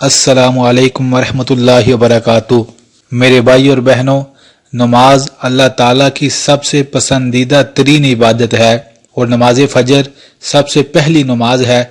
السلام علیکم ورحمۃ اللہ وبرکاتہ۔ میرے بھائی اور بہنوں، نماز اللہ تعالیٰ کی سب سے پسندیدہ ترین عبادت ہے اور نماز فجر سب سے پہلی نماز ہے۔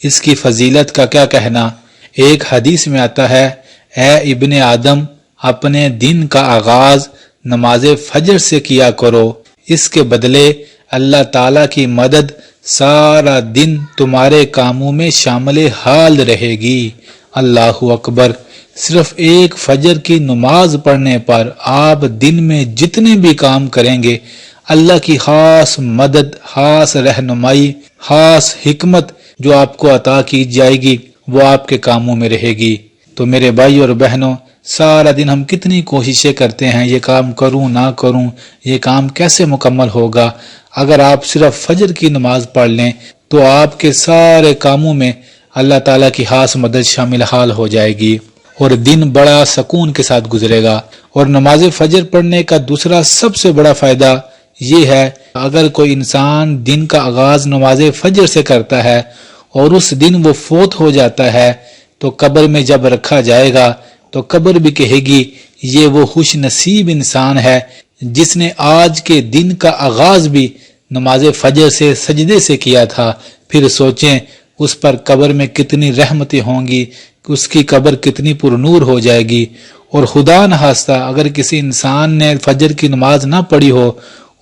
اس کی فضیلت کا کیا کہنا۔ ایک حدیث میں آتا ہے، اے ابن آدم، اپنے دن کا آغاز نماز فجر سے کیا کرو، اس کے بدلے اللہ تعالیٰ کی مدد سارا دن تمہارے کاموں میں شامل حال رہے گی۔ اللہ اکبر۔ صرف ایک فجر کی نماز پڑھنے پر آپ دن میں جتنے بھی کام کریں گے، اللہ کی خاص مدد، خاص رہنمائی، خاص حکمت جو آپ کو عطا کی جائے گی، وہ آپ کے کاموں میں رہے گی۔ تو میرے بھائی اور بہنوں، سارا دن ہم کتنی کوششیں کرتے ہیں، یہ کام کروں نہ کروں، یہ کام کیسے مکمل ہوگا۔ اگر آپ صرف فجر کی نماز پڑھ لیں تو آپ کے سارے کاموں میں اللہ تعالیٰ کی خاص مدد شامل حال ہو جائے گی اور دن بڑا سکون کے ساتھ گزرے گا۔ اور نماز فجر پڑھنے کا دوسرا سب سے بڑا فائدہ یہ ہے، اگر کوئی انسان دن کا آغاز نماز فجر سے کرتا ہے اور اس دن وہ فوت ہو جاتا ہے تو قبر میں جب رکھا جائے گا تو قبر بھی کہے گی، یہ وہ خوش نصیب انسان ہے جس نے آج کے دن کا آغاز بھی نماز فجر سے سجدے سے کیا تھا۔ پھر سوچیں اس پر قبر میں کتنی رحمتیں ہوں گی، اس کی قبر کتنی پر نور ہو جائے گی۔ اور خدا نخواستہ اگر کسی انسان نے فجر کی نماز نہ پڑھی ہو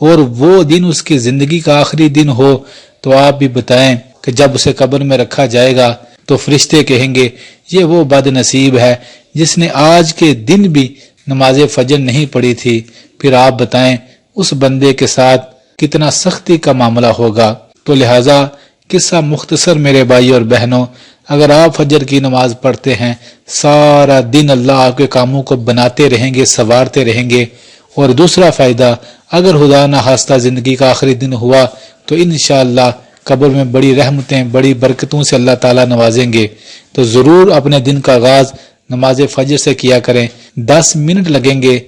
اور وہ دن اس کی زندگی کا آخری دن ہو تو آپ بھی بتائیں کہ جب اسے قبر میں رکھا جائے گا تو فرشتے کہیں گے، یہ وہ بد نصیب ہے جس نے آج کے دن بھی نماز فجر نہیں پڑھی تھی۔ پھر آپ بتائیں اس بندے کے ساتھ کتنا سختی کا معاملہ ہوگا۔ تو لہٰذا قصہ مختصر میرے بھائی اور بہنوں، اگر آپ فجر کی نماز پڑھتے ہیں، سارا دن اللہ آپ کے کاموں کو بناتے رہیں گے، سنوارتے رہیں گے۔ اور دوسرا فائدہ، اگر خدا نخواستہ زندگی کا آخری دن ہوا تو انشاءاللہ قبر میں بڑی رحمتیں، بڑی برکتوں سے اللہ تعالیٰ نوازیں گے۔ تو ضرور اپنے دن کا آغاز نماز فجر سے کیا کریں۔ 10 منٹ لگیں گے،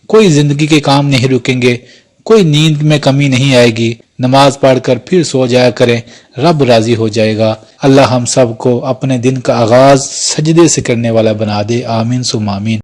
کوئی زندگی کے کام نہیں رکیں گے، کوئی نیند میں کمی نہیں آئے گی، نماز پڑھ کر پھر سو جایا کریں، رب راضی ہو جائے گا۔ اللہ ہم سب کو اپنے دن کا آغاز سجدے سے کرنے والا بنا دے، آمین ثم آمین۔